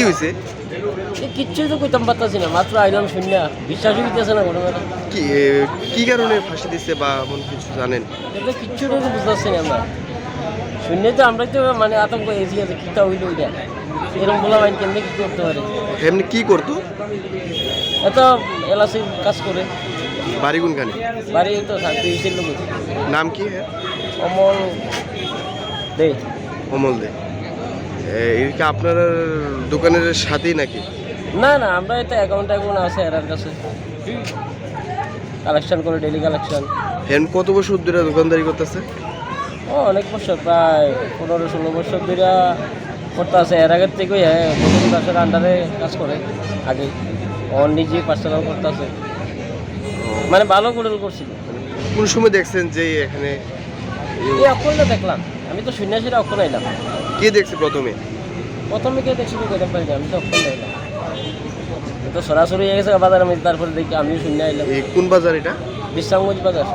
হয়েছে? কিচ্ছুই তো কইতাম পারতাছি না, মাত্র আইলাম শূন্য, বিশ্বাসই হইতেছে না ঘটনাটা। কি কারণে ফাঁসি দিচ্ছে বা এমন কিছু জানেন? এটা কিচ্ছু তো বুঝতেছি না আমরা। শূন্য তো আমরাই তো মানে আতঙ্ক হয়েছি আছে, কীটা হইলো ওইটা, এরকম বলা মাইন কেমনি কী করতে পারে। এমনি কি করতো? এত এলাসির কাজ করে। বাড়ি কোনখানে? বাড়ি তো থাকতে ইসের লোক। নাম কি? অমল দে। অমল দে। এর কি আপনার দোকানের সাথেই নাকি? না না, আমরা এটা অ্যাকাউন্ট আছে এরার কাছে, কালেকশন করে, ডেলি কালেকশন। কত বছর ধরে দোকানদারি করতেছে? ও অনেক বছর, প্রায় 15-16 বছর ধরে করতে আছে। এর আগের থেকেই বন্ধু দাসের আন্ডারে কাজ করে আগে, ও নিজে পার্সোনাল করতে আছে, মানে ভালো করে করছিল। কোন সময় দেখছেন যে এখানে? এই অক্ষরটা দেখলাম, আমি তো সন্ন্যাসীরা অক্ষর আইলাম। কে দেখছে প্রথমে? প্রথমে কে দেখছি তো কইতে পারি না, আমি তো অক্ষর আইলাম। তো সরাসরি হয়ে গেছে বাজারে, আমি তারপরে দেখি আমিও শূন্য আইলাম। কোন বাজার এটা? বিশ্রামগঞ্জ বাজার।